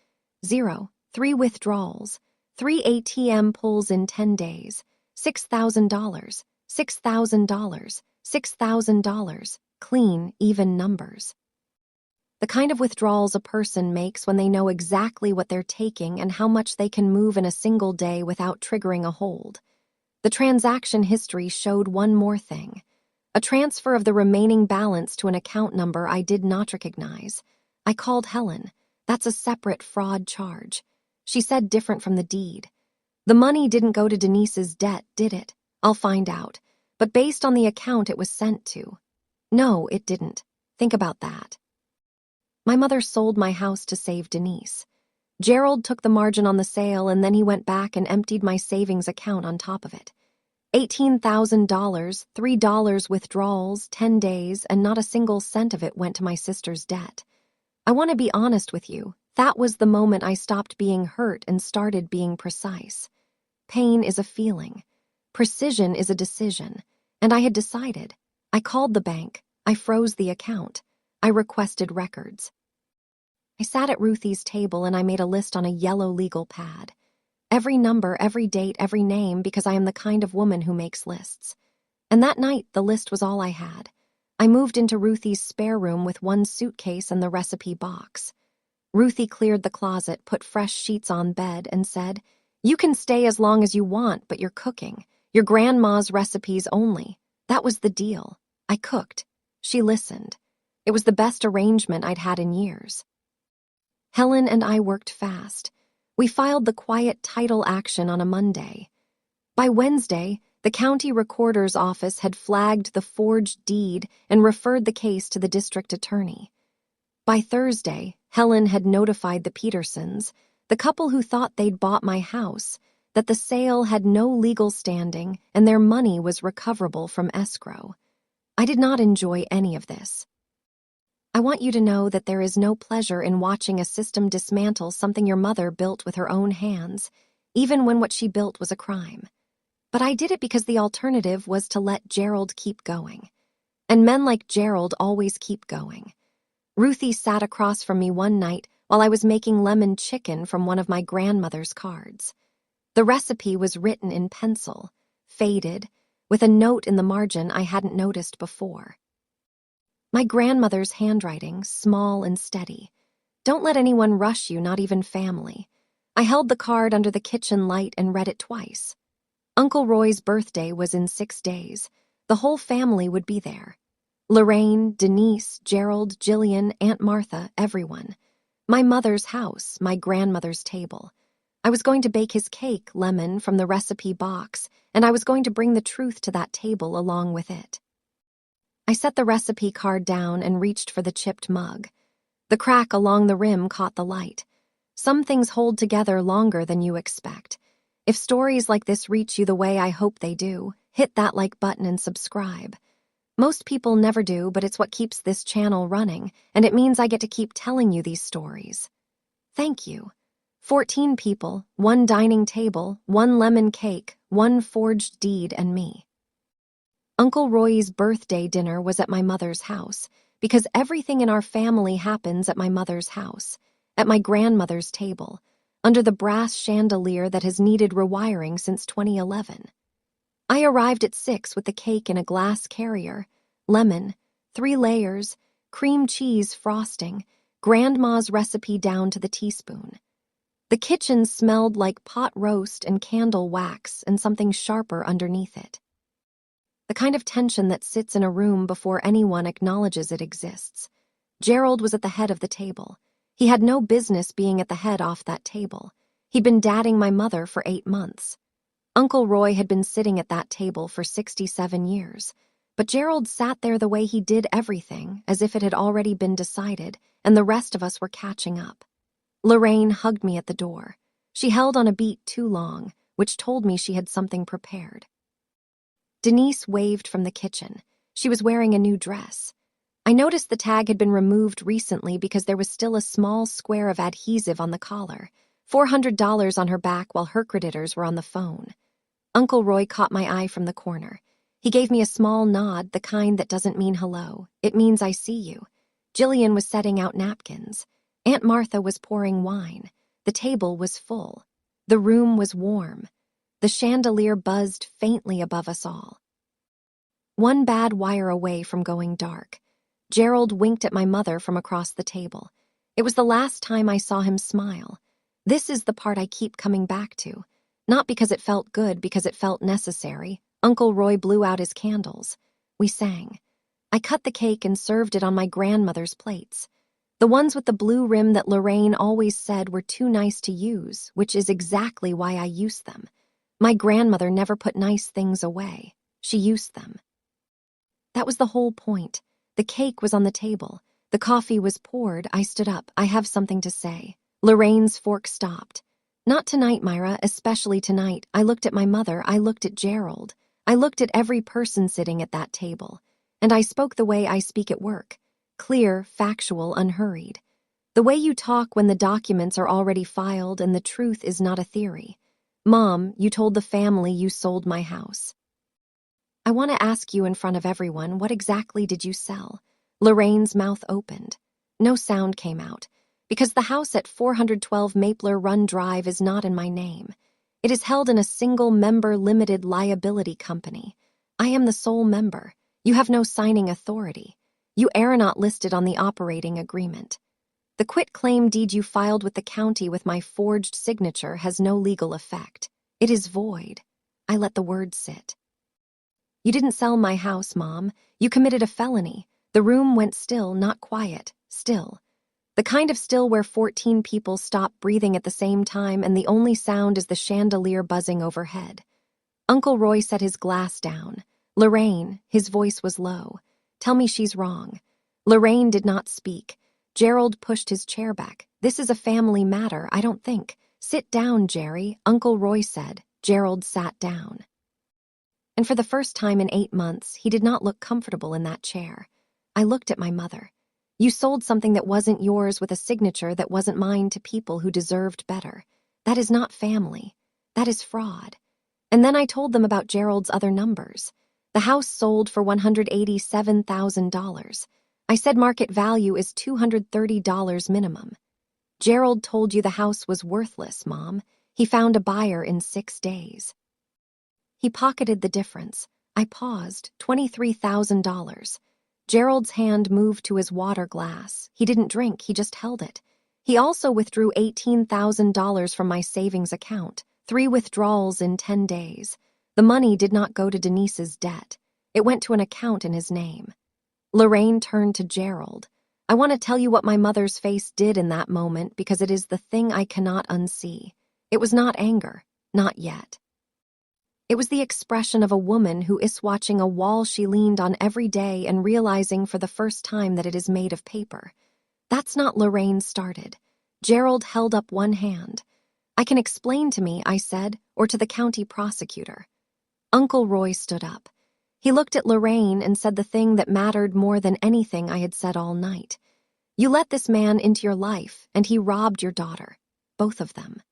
0, 3 withdrawals, 3 ATM pulls in 10 days, $6,000, $6,000, $6,000, clean, even numbers. The kind of withdrawals a person makes when they know exactly what they're taking and how much they can move in a single day without triggering a hold. The transaction history showed one more thing. A transfer of the remaining balance to an account number I did not recognize. I called Helen. That's a separate fraud charge. She said different from the deed. The money didn't go to Denise's debt, did it? I'll find out. But based on the account it was sent to. No, it didn't. Think about that. My mother sold my house to save Denise. Gerald took the margin on the sale and then he went back and emptied my savings account on top of it. $18,000, $3 withdrawals, 10 days, and not a single cent of it went to my sister's debt. I want to be honest with you. That was the moment I stopped being hurt and started being precise. Pain is a feeling. Precision is a decision. And I had decided. I called the bank. I froze the account. I requested records. I sat at Ruthie's table and I made a list on a yellow legal pad. Every number, every date, every name, because I am the kind of woman who makes lists. And that night, the list was all I had. I moved into Ruthie's spare room with one suitcase and the recipe box. Ruthie cleared the closet, put fresh sheets on bed, and said, "You can stay as long as you want, but you're cooking. Your grandma's recipes only." That was the deal. I cooked. She listened. It was the best arrangement I'd had in years. Helen and I worked fast. We filed the quiet title action on a Monday. By Wednesday, the county recorder's office had flagged the forged deed and referred the case to the district attorney. By Thursday, Helen had notified the Petersons, the couple who thought they'd bought my house, that the sale had no legal standing and their money was recoverable from escrow. I did not enjoy any of this. I want you to know that there is no pleasure in watching a system dismantle something your mother built with her own hands, even when what she built was a crime. But I did it because the alternative was to let Gerald keep going. And men like Gerald always keep going. Ruthie sat across from me one night while I was making lemon chicken from one of my grandmother's cards. The recipe was written in pencil, faded, with a note in the margin I hadn't noticed before. My grandmother's handwriting, small and steady. Don't let anyone rush you, not even family. I held the card under the kitchen light and read it twice. Uncle Roy's birthday was in 6 days. The whole family would be there. Lorraine, Denise, Gerald, Jillian, Aunt Martha, everyone. My mother's house, my grandmother's table. I was going to bake his cake, lemon, from the recipe box, and I was going to bring the truth to that table along with it. I set the recipe card down and reached for the chipped mug. The crack along the rim caught the light. Some things hold together longer than you expect. If stories like this reach you the way I hope they do, hit that like button and subscribe. Most people never do, but it's what keeps this channel running, and it means I get to keep telling you these stories. Thank you. 14 people, 1 dining table, 1 lemon cake, 1 forged deed, and me. Uncle Roy's birthday dinner was at my mother's house, because everything in our family happens at my mother's house, at my grandmother's table, under the brass chandelier that has needed rewiring since 2011. I arrived at 6 with the cake in a glass carrier, lemon, 3 layers, cream cheese frosting, grandma's recipe down to the teaspoon. The kitchen smelled like pot roast and candle wax and something sharper underneath it. The kind of tension that sits in a room before anyone acknowledges it exists. Gerald was at the head of the table. He had no business being at the head off that table. He'd been dadding my mother for 8 months. Uncle Roy had been sitting at that table for 67 years. But Gerald sat there the way he did everything, as if it had already been decided, and the rest of us were catching up. Lorraine hugged me at the door. She held on a beat too long, which told me she had something prepared. Denise waved from the kitchen. She was wearing a new dress. I noticed the tag had been removed recently because there was still a small square of adhesive on the collar, $400 on her back while her creditors were on the phone. Uncle Roy caught my eye from the corner. He gave me a small nod, the kind that doesn't mean hello. It means I see you. Jillian was setting out napkins. Aunt Martha was pouring wine. The table was full. The room was warm. The chandelier buzzed faintly above us all. One bad wire away from going dark. Gerald winked at my mother from across the table. It was the last time I saw him smile. This is the part I keep coming back to. Not because it felt good, because it felt necessary. Uncle Roy blew out his candles. We sang. I cut the cake and served it on my grandmother's plates. The ones with the blue rim that Lorraine always said were too nice to use, which is exactly why I used them. My grandmother never put nice things away. She used them. That was the whole point. The cake was on the table. The coffee was poured. I stood up. I have something to say. Lorraine's fork stopped. Not tonight, Myra, especially tonight. I looked at my mother. I looked at Gerald. I looked at every person sitting at that table. And I spoke the way I speak at work. Clear, factual, unhurried. The way you talk when the documents are already filed and the truth is not a theory. Mom, you told the family you sold my house. I want to ask you in front of everyone, what exactly did you sell? Lorraine's mouth opened. No sound came out, because the house at 412 Mapler Run Drive is not in my name. It is held in a single-member limited liability company. I am the sole member. You have no signing authority. You are not listed on the operating agreement. The quitclaim deed you filed with the county with my forged signature has no legal effect. It is void. I let the words sit. You didn't sell my house, Mom. You committed a felony. The room went still, not quiet, still. The kind of still where 14 people stop breathing at the same time and the only sound is the chandelier buzzing overhead. Uncle Roy set his glass down. Lorraine, his voice was low. Tell me she's wrong. Lorraine did not speak. Gerald pushed his chair back. This is a family matter, I don't think. Sit down, Jerry, Uncle Roy said. Gerald sat down. And for the first time in 8 months, he did not look comfortable in that chair. I looked at my mother. You sold something that wasn't yours with a signature that wasn't mine to people who deserved better. That is not family. That is fraud. And then I told them about Gerald's other numbers. The house sold for $187,000. I said market value is $230 minimum. Gerald told you the house was worthless, Mom. He found a buyer in 6 days. He pocketed the difference. I paused. $23,000. Gerald's hand moved to his water glass. He didn't drink, he just held it. He also withdrew $18,000 from my savings account, 3 withdrawals in 10 days. The money did not go to Denise's debt. It went to an account in his name. Lorraine turned to Gerald. I want to tell you what my mother's face did in that moment because it is the thing I cannot unsee. It was not anger, not yet. It was the expression of a woman who is watching a wall she leaned on every day and realizing for the first time that it is made of paper. That's not Lorraine started. Gerald held up one hand. I can explain to me, I said, or to the county prosecutor. Uncle Roy stood up. He looked at Lorraine and said the thing that mattered more than anything I had said all night. You let this man into your life, and he robbed your daughter. Both of them.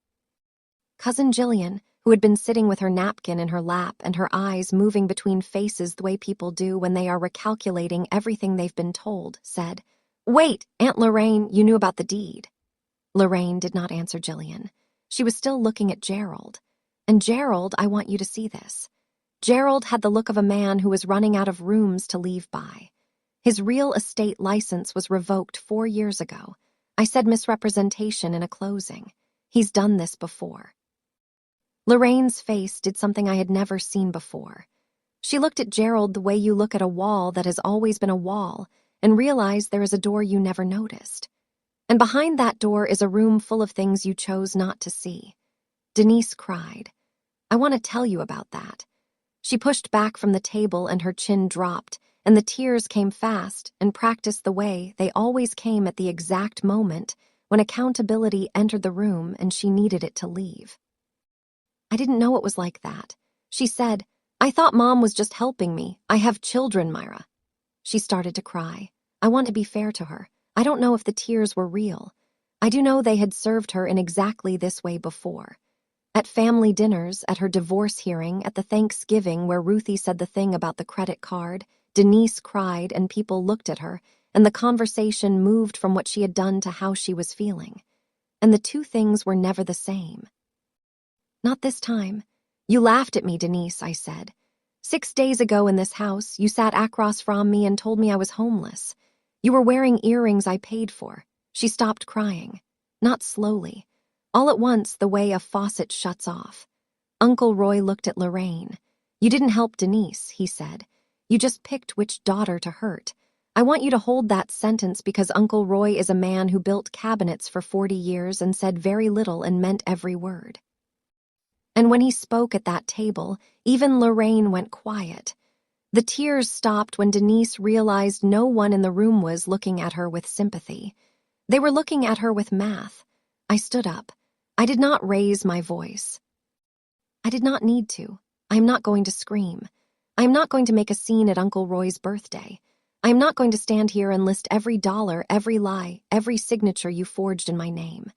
Cousin Jillian, who had been sitting with her napkin in her lap and her eyes moving between faces the way people do when they are recalculating everything they've been told, said, Wait, Aunt Lorraine, you knew about the deed. Lorraine did not answer Jillian. She was still looking at Gerald. And Gerald, I want you to see this. Gerald had the look of a man who was running out of rooms to leave by. His real estate license was revoked 4 years ago. I said misrepresentation in a closing. He's done this before. Lorraine's face did something I had never seen before. She looked at Gerald the way you look at a wall that has always been a wall and realized there is a door you never noticed. And behind that door is a room full of things you chose not to see. Denise cried. I want to tell you about that. She pushed back from the table and her chin dropped, and the tears came fast and practiced the way they always came at the exact moment when accountability entered the room and she needed it to leave. I didn't know it was like that. She said, I thought Mom was just helping me. I have children, Myra. She started to cry. I want to be fair to her. I don't know if the tears were real. I do know they had served her in exactly this way before. At family dinners, at her divorce hearing, at the Thanksgiving where Ruthie said the thing about the credit card, Denise cried and people looked at her, and the conversation moved from what she had done to how she was feeling. And the two things were never the same. Not this time. You laughed at me, Denise, I said. 6 days ago in this house, you sat across from me and told me I was homeless. You were wearing earrings I paid for. She stopped crying. Not slowly. All at once, the way a faucet shuts off. Uncle Roy looked at Lorraine. You didn't help Denise, he said. You just picked which daughter to hurt. I want you to hold that sentence because Uncle Roy is a man who built cabinets for 40 years and said very little and meant every word. And when he spoke at that table, even Lorraine went quiet. The tears stopped when Denise realized no one in the room was looking at her with sympathy. They were looking at her with math. I stood up. I did not raise my voice. I did not need to. I am not going to scream. I am not going to make a scene at Uncle Roy's birthday. I am not going to stand here and list every dollar, every lie, every signature you forged in my name.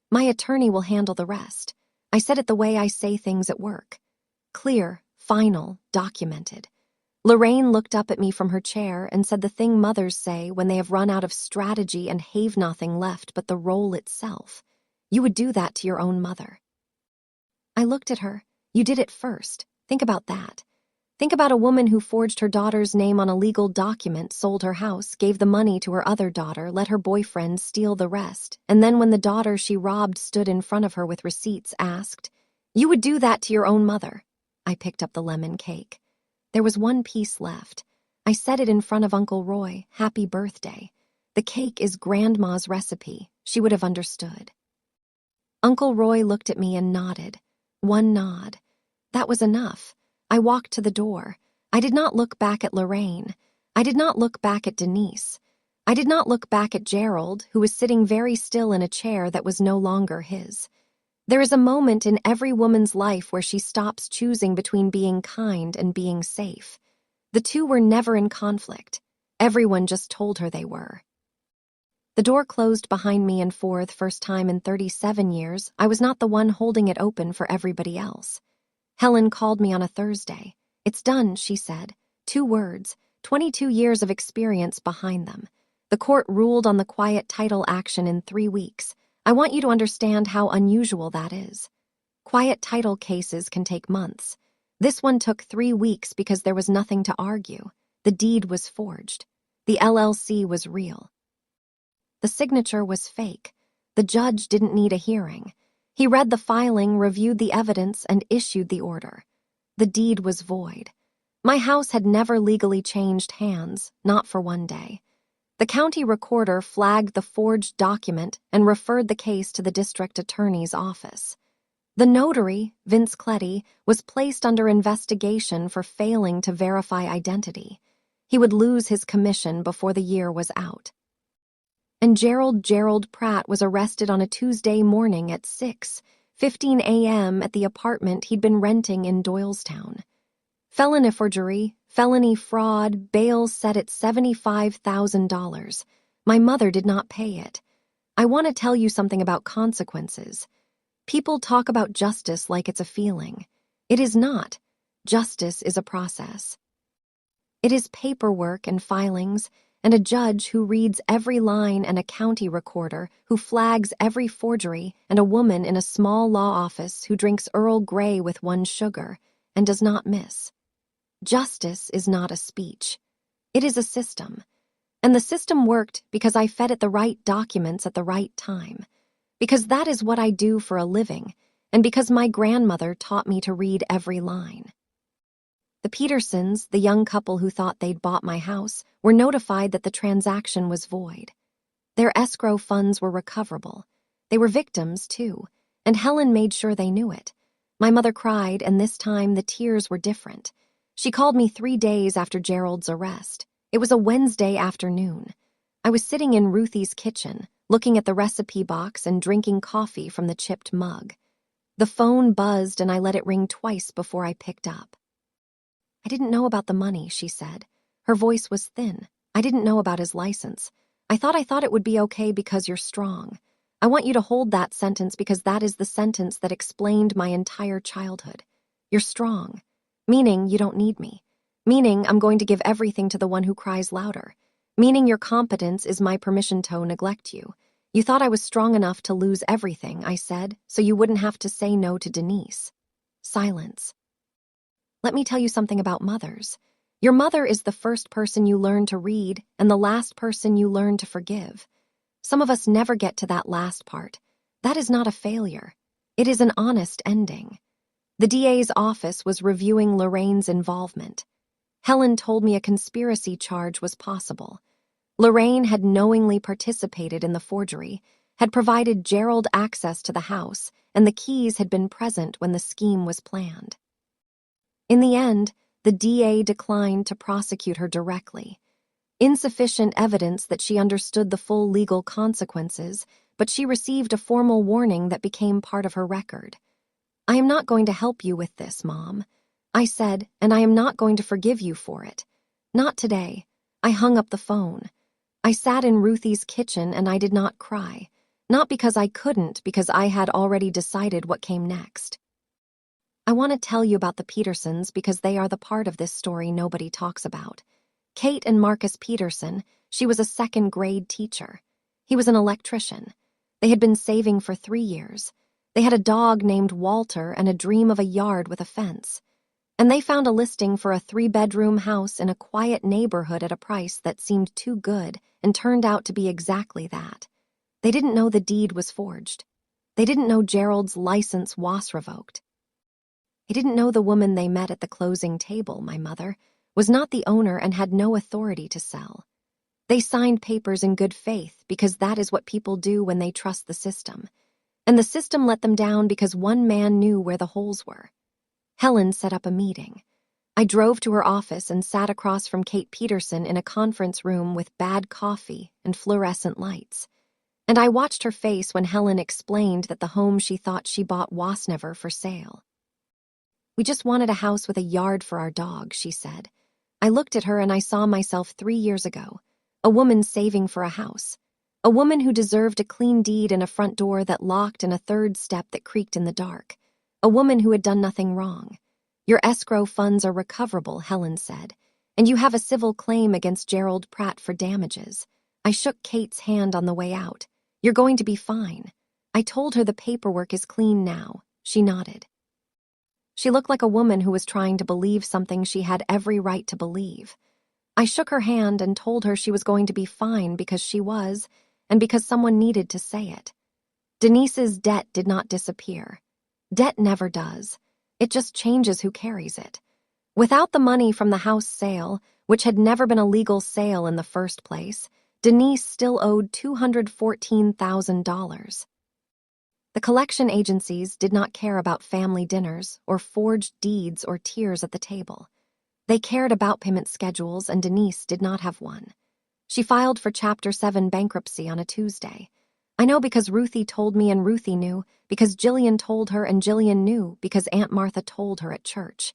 My attorney will handle the rest. I said it the way I say things at work. Clear, final, documented. Lorraine looked up at me from her chair and said the thing mothers say when they have run out of strategy and have nothing left but the role itself. You would do that to your own mother. I looked at her. You did it first. Think about that. Think about a woman who forged her daughter's name on a legal document, sold her house, gave the money to her other daughter, let her boyfriend steal the rest, and then when the daughter she robbed stood in front of her with receipts, asked, You would do that to your own mother. I picked up the lemon cake. There was one piece left. I said it in front of Uncle Roy, Happy birthday. The cake is Grandma's recipe. She would have understood. Uncle Roy looked at me and nodded. One nod. That was enough. I walked to the door. I did not look back at Lorraine. I did not look back at Denise. I did not look back at Gerald, who was sitting very still in a chair that was no longer his. There is a moment in every woman's life where she stops choosing between being kind and being safe. The two were never in conflict. Everyone just told her they were. The door closed behind me, and for the first time in 37 years, I was not the one holding it open for everybody else. Helen called me on a Thursday. It's done, she said. 2 words, 22 years of experience behind them. The court ruled on the quiet title action in 3 weeks. I want you to understand how unusual that is. Quiet title cases can take months. This one took 3 weeks because there was nothing to argue. The deed was forged. The LLC was real. The signature was fake. The judge didn't need a hearing. He read the filing, reviewed the evidence, and issued the order. The deed was void. My house had never legally changed hands, not for one day. The county recorder flagged the forged document and referred the case to the district attorney's office. The notary, Vince Cletty, was placed under investigation for failing to verify identity. He would lose his commission before the year was out. And Gerald Pratt was arrested on a Tuesday morning at 6:15 a.m. at the apartment he'd been renting in Doylestown. Felony forgery, felony fraud, bail set at $75,000. My mother did not pay it. I want to tell you something about consequences. People talk about justice like it's a feeling. It is not. Justice is a process. It is paperwork and filings, and a judge who reads every line, and a county recorder who flags every forgery, and a woman in a small law office who drinks Earl Grey with 1 sugar and does not miss. Justice is not a speech. It is a system. And the system worked because I fed it the right documents at the right time. Because that is what I do for a living, and because my grandmother taught me to read every line. The Petersons, the young couple who thought they'd bought my house, were notified that the transaction was void. Their escrow funds were recoverable. They were victims, too, and Helen made sure they knew it. My mother cried, and this time the tears were different. She called me 3 days after Gerald's arrest. It was a Wednesday afternoon. I was sitting in Ruthie's kitchen, looking at the recipe box and drinking coffee from the chipped mug. The phone buzzed and I let it ring twice before I picked up. I didn't know about the money, she said. Her voice was thin. I didn't know about his license. I thought it would be okay because you're strong. I want you to hold that sentence because that is the sentence that explained my entire childhood. You're strong. Meaning you don't need me. Meaning I'm going to give everything to the one who cries louder. Meaning your competence is my permission to neglect you. You thought I was strong enough to lose everything, I said, so you wouldn't have to say no to Denise. Silence. Let me tell you something about mothers. Your mother is the first person you learn to read and the last person you learn to forgive. Some of us never get to that last part. That is not a failure. It is an honest ending. The DA's office was reviewing Lorraine's involvement. Helen told me a conspiracy charge was possible. Lorraine had knowingly participated in the forgery, had provided Gerald access to the house, and the keys had been present when the scheme was planned. In the end, the DA declined to prosecute her directly. Insufficient evidence that she understood the full legal consequences, but she received a formal warning that became part of her record. I am not going to help you with this, Mom, I said, and I am not going to forgive you for it. Not today. I hung up the phone. I sat in Ruthie's kitchen and I did not cry. Not because I couldn't, because I had already decided what came next. I want to tell you about the Petersons because they are the part of this story nobody talks about. Kate and Marcus Peterson, she was a 2nd-grade teacher. He was an electrician. They had been saving for 3 years. They had a dog named Walter and a dream of a yard with a fence. And they found a listing for a 3-bedroom house in a quiet neighborhood at a price that seemed too good and turned out to be exactly that. They didn't know the deed was forged. They didn't know Gerald's license was revoked. They didn't know the woman they met at the closing table, my mother, was not the owner and had no authority to sell. They signed papers in good faith because that is what people do when they trust the system. And the system let them down because one man knew where the holes were. Helen set up a meeting. I drove to her office and sat across from Kate Peterson in a conference room with bad coffee and fluorescent lights. And I watched her face when Helen explained that the home she thought she bought was never for sale. We just wanted a house with a yard for our dog, she said. I looked at her and I saw myself 3 years ago, a woman saving for a house, a woman who deserved a clean deed and a front door that locked and a 3rd step that creaked in the dark, a woman who had done nothing wrong. Your escrow funds are recoverable, Helen said. And you have a civil claim against Gerald Pratt for damages. I shook Kate's hand on the way out. You're going to be fine. I told her the paperwork is clean now. She nodded. She looked like a woman who was trying to believe something she had every right to believe. I shook her hand and told her she was going to be fine because she was, and because someone needed to say it. Denise's debt did not disappear. Debt never does. It just changes who carries it. Without the money from the house sale, which had never been a legal sale in the first place, Denise still owed $214,000. The collection agencies did not care about family dinners or forged deeds or tears at the table. They cared about payment schedules, and Denise did not have one. She filed for Chapter 7 bankruptcy on a Tuesday. I know because Ruthie told me and Ruthie knew, because Jillian told her and Jillian knew, because Aunt Martha told her at church.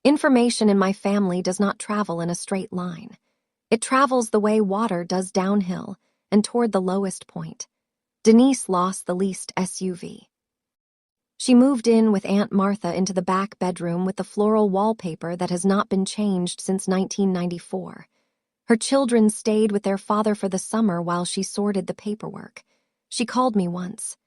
Information in my family does not travel in a straight line. It travels the way water does downhill and toward the lowest point. Denise lost the leased SUV. She moved in with Aunt Martha into the back bedroom with the floral wallpaper that has not been changed since 1994. Her children stayed with their father for the summer while she sorted the paperwork. She called me once.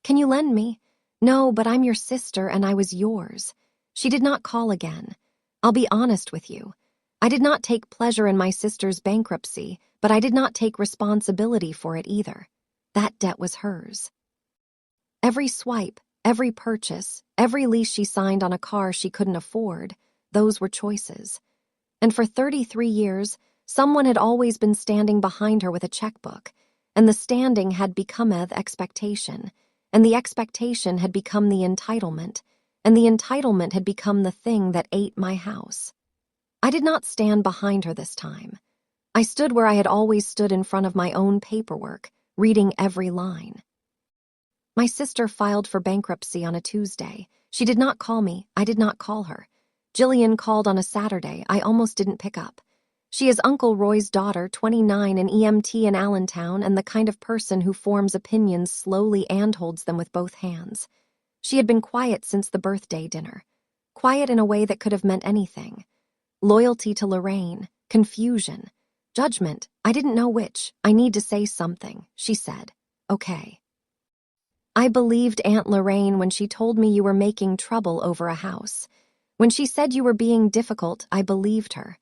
"Can you lend me?" "No, but I'm your sister and I was yours." She did not call again. I'll be honest with you. I did not take pleasure in my sister's bankruptcy, but I did not take responsibility for it either. That debt was hers. Every swipe, every purchase, every lease she signed on a car she couldn't afford, those were choices. And for 33 years, someone had always been standing behind her with a checkbook, and the standing had become the expectation, and the expectation had become the entitlement, and the entitlement had become the thing that ate my house. I did not stand behind her this time. I stood where I had always stood in front of my own paperwork, reading every line. My sister filed for bankruptcy on a Tuesday. She did not call me. I did not call her. Jillian called on a Saturday. I almost didn't pick up. She is Uncle Roy's daughter, 29, an EMT in Allentown, and the kind of person who forms opinions slowly and holds them with both hands. She had been quiet since the birthday dinner. Quiet in a way that could have meant anything. Loyalty to Lorraine, confusion, judgment. I didn't know which. I need to say something, she said. Okay. I believed Aunt Lorraine when she told me you were making trouble over a house. When she said you were being difficult, I believed her.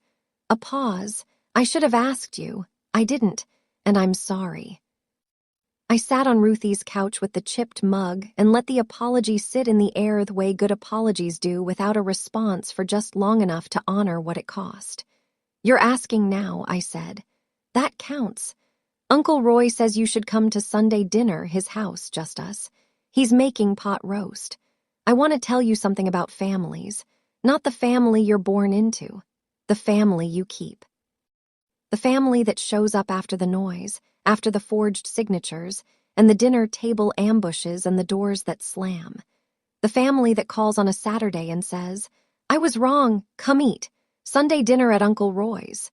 A pause. I should have asked you. I didn't, and I'm sorry. I sat on Ruthie's couch with the chipped mug and let the apology sit in the air the way good apologies do without a response for just long enough to honor what it cost. You're asking now, I said. That counts. Uncle Roy says you should come to Sunday dinner, his house, just us. He's making pot roast. I want to tell you something about families. Not the family you're born into. The family you keep. The family that shows up after the noise, after the forged signatures, and the dinner table ambushes and the doors that slam. The family that calls on a Saturday and says, I was wrong, come eat. Sunday dinner at Uncle Roy's.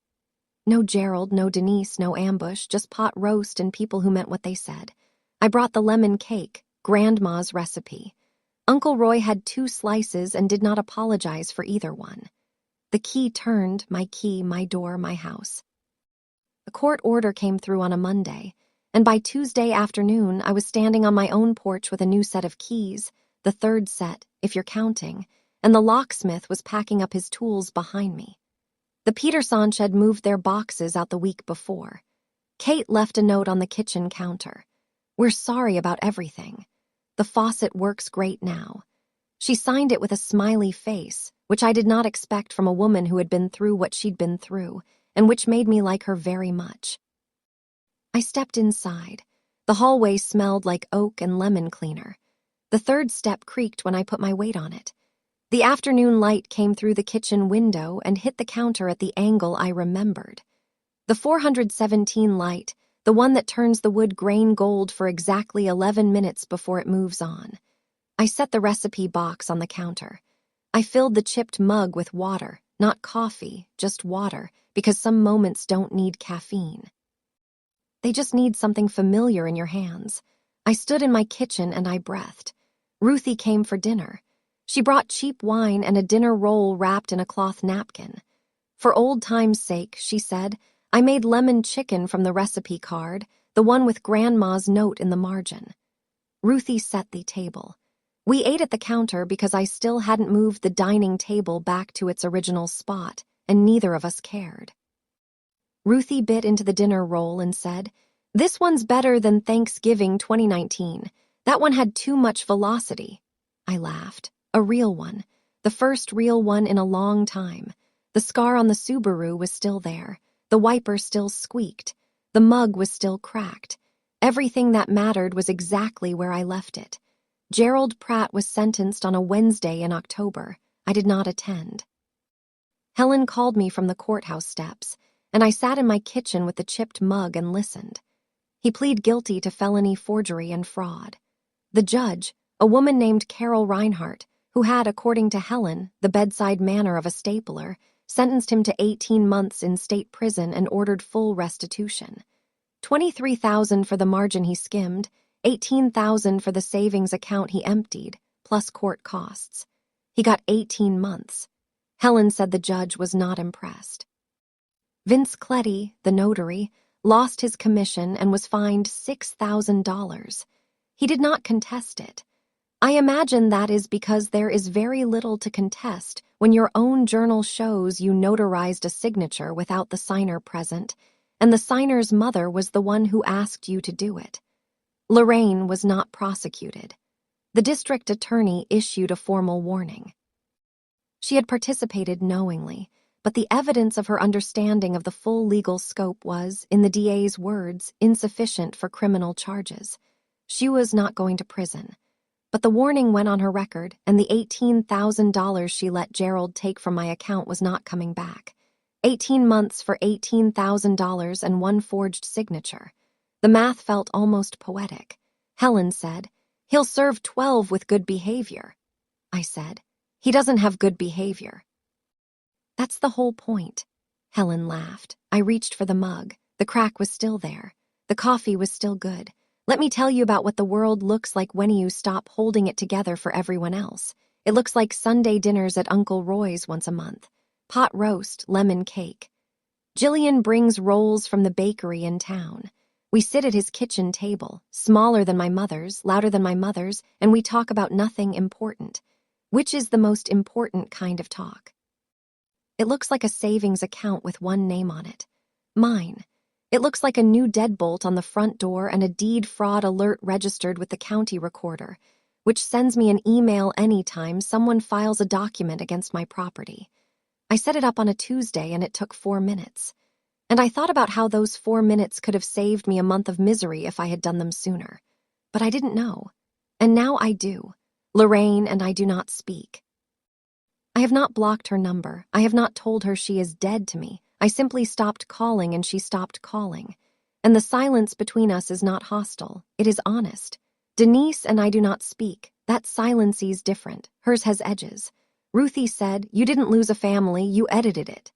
No Gerald, no Denise, no ambush, just pot roast and people who meant what they said. I brought the lemon cake, Grandma's recipe. Uncle Roy had 2 slices and did not apologize for either one. The key turned, my key, my door, my house. The court order came through on a Monday, and by Tuesday afternoon I was standing on my own porch with a new set of keys, the 3rd set, if you're counting, and the locksmith was packing up his tools behind me. The Petersons had moved their boxes out the week before. Kate left a note on the kitchen counter. We're sorry about everything. The faucet works great now. She signed it with a smiley face, which I did not expect from a woman who had been through what she'd been through, and which made me like her very much. I stepped inside. The hallway smelled like oak and lemon cleaner. The 3rd step creaked when I put my weight on it. The afternoon light came through the kitchen window and hit the counter at the angle I remembered. The 417 light, the one that turns the wood grain gold for exactly 11 minutes before it moves on. I set the recipe box on the counter. I filled the chipped mug with water, not coffee, just water, because some moments don't need caffeine. They just need something familiar in your hands. I stood in my kitchen and I breathed. Ruthie came for dinner. She brought cheap wine and a dinner roll wrapped in a cloth napkin. For old time's sake, she said, I made lemon chicken from the recipe card, the one with Grandma's note in the margin. Ruthie set the table. We ate at the counter because I still hadn't moved the dining table back to its original spot, and neither of us cared. Ruthie bit into the dinner roll and said, This one's better than Thanksgiving 2019. That one had too much velocity. I laughed. A real one. The first real one in a long time. The scar on the Subaru was still there. The wiper still squeaked. The mug was still cracked. Everything that mattered was exactly where I left it. Gerald Pratt was sentenced on a Wednesday in October. I did not attend. Helen called me from the courthouse steps, and I sat in my kitchen with the chipped mug and listened. He pleaded guilty to felony forgery and fraud. The judge, a woman named Carol Reinhardt, who had, according to Helen, the bedside manner of a stapler, sentenced him to 18 months in state prison and ordered full restitution. $23,000 for the margin he skimmed, $18,000 for the savings account he emptied, plus court costs. He got 18 months. Helen said the judge was not impressed. Vince Cletty, the notary, lost his commission and was fined $6,000. He did not contest it. I imagine that is because there is very little to contest when your own journal shows you notarized a signature without the signer present, and the signer's mother was the one who asked you to do it. Lorraine was not prosecuted. The district attorney issued a formal warning. She had participated knowingly, but the evidence of her understanding of the full legal scope was, in the DA's words, insufficient for criminal charges. She was not going to prison. But the warning went on her record, and the $18,000 she let Gerald take from my account was not coming back. 18 months for $18,000 and one forged signature. The math felt almost poetic. Helen said, He'll serve 12 with good behavior. I said, He doesn't have good behavior. That's the whole point. Helen laughed. I reached for the mug. The crack was still there. The coffee was still good. Let me tell you about what the world looks like when you stop holding it together for everyone else. It looks like Sunday dinners at Uncle Roy's once a month. Pot roast, lemon cake. Jillian brings rolls from the bakery in town. We sit at his kitchen table, smaller than my mother's, louder than my mother's, and we talk about nothing important. Which is the most important kind of talk? It looks like a savings account with one name on it. Mine. It looks like a new deadbolt on the front door and a deed fraud alert registered with the county recorder, which sends me an email anytime someone files a document against my property. I set it up on a Tuesday and it took 4 minutes. And I thought about how those 4 minutes could have saved me a month of misery if I had done them sooner. But I didn't know. And now I do. Lorraine and I do not speak. I have not blocked her number. I have not told her she is dead to me. I simply stopped calling and she stopped calling. And the silence between us is not hostile. It is honest. Denise and I do not speak. That silence is different. Hers has edges. Ruthie said, You didn't lose a family, you edited it.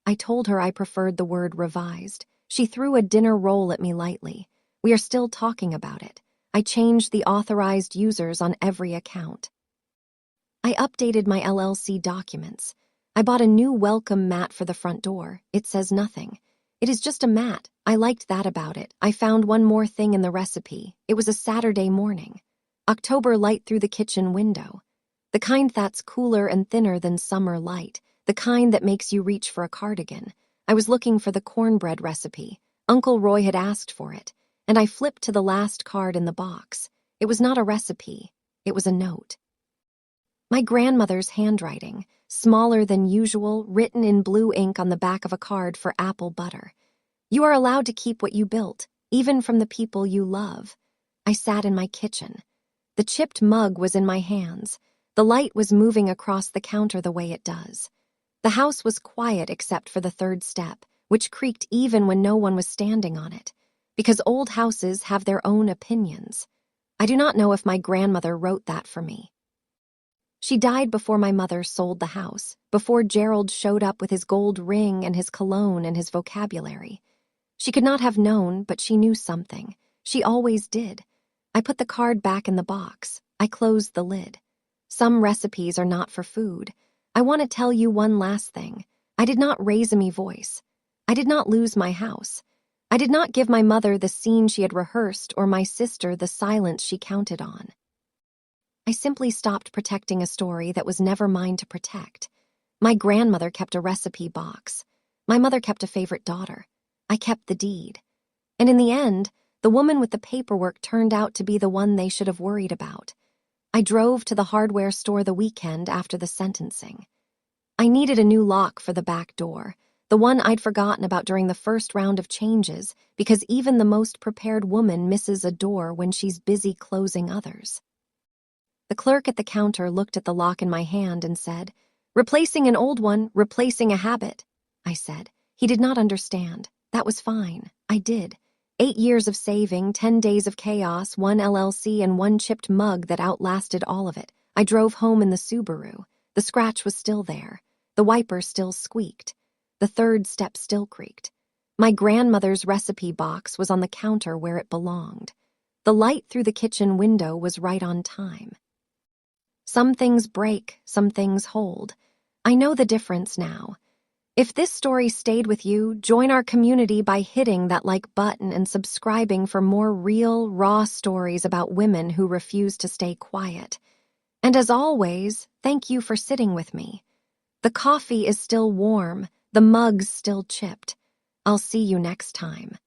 I told her I preferred the word revised. She threw a dinner roll at me lightly. We are still talking about it. I changed the authorized users on every account. I updated my LLC documents. I bought a new welcome mat for the front door. It says nothing. It is just a mat. I liked that about it. I found one more thing in the recipe. It was a Saturday morning. October light through the kitchen window. The kind that's cooler and thinner than summer light. The kind that makes you reach for a cardigan. I was looking for the cornbread recipe. Uncle Roy had asked for it, and I flipped to the last card in the box. It was not a recipe. It was a note. My grandmother's handwriting, smaller than usual, written in blue ink on the back of a card for apple butter. You are allowed to keep what you built, even from the people you love. I sat in my kitchen. The chipped mug was in my hands. The light was moving across the counter the way it does. The house was quiet except for the third step, which creaked even when no one was standing on it, because old houses have their own opinions. I do not know if my grandmother wrote that for me. She died before my mother sold the house, before Gerald showed up with his gold ring and his cologne and his vocabulary. She could not have known, but she knew something. She always did. I put the card back in the box. I closed the lid. Some recipes are not for food. I want to tell you one last thing. I did not raise a me voice. I did not lose my house. I did not give my mother the scene she had rehearsed or my sister the silence she counted on. I simply stopped protecting a story that was never mine to protect. My grandmother kept a recipe box. My mother kept a favorite daughter. I kept the deed. And in the end, the woman with the paperwork turned out to be the one they should have worried about. I drove to the hardware store the weekend after the sentencing. I needed a new lock for the back door, the one I'd forgotten about during the first round of changes, because even the most prepared woman misses a door when she's busy closing others. The clerk at the counter looked at the lock in my hand and said, "Replacing an old one, replacing a habit," I said. He did not understand. That was fine. I did. 8 years of saving, 10 days of chaos, 1 LLC, and 1 chipped mug that outlasted all of it. I drove home in the Subaru. The scratch was still there. The wiper still squeaked. The third step still creaked. My grandmother's recipe box was on the counter where it belonged. The light through the kitchen window was right on time. Some things break, some things hold. I know the difference now. If this story stayed with you, join our community by hitting that like button and subscribing for more real, raw stories about women who refuse to stay quiet. And as always, thank you for sitting with me. The coffee is still warm, the mug's still chipped. I'll see you next time.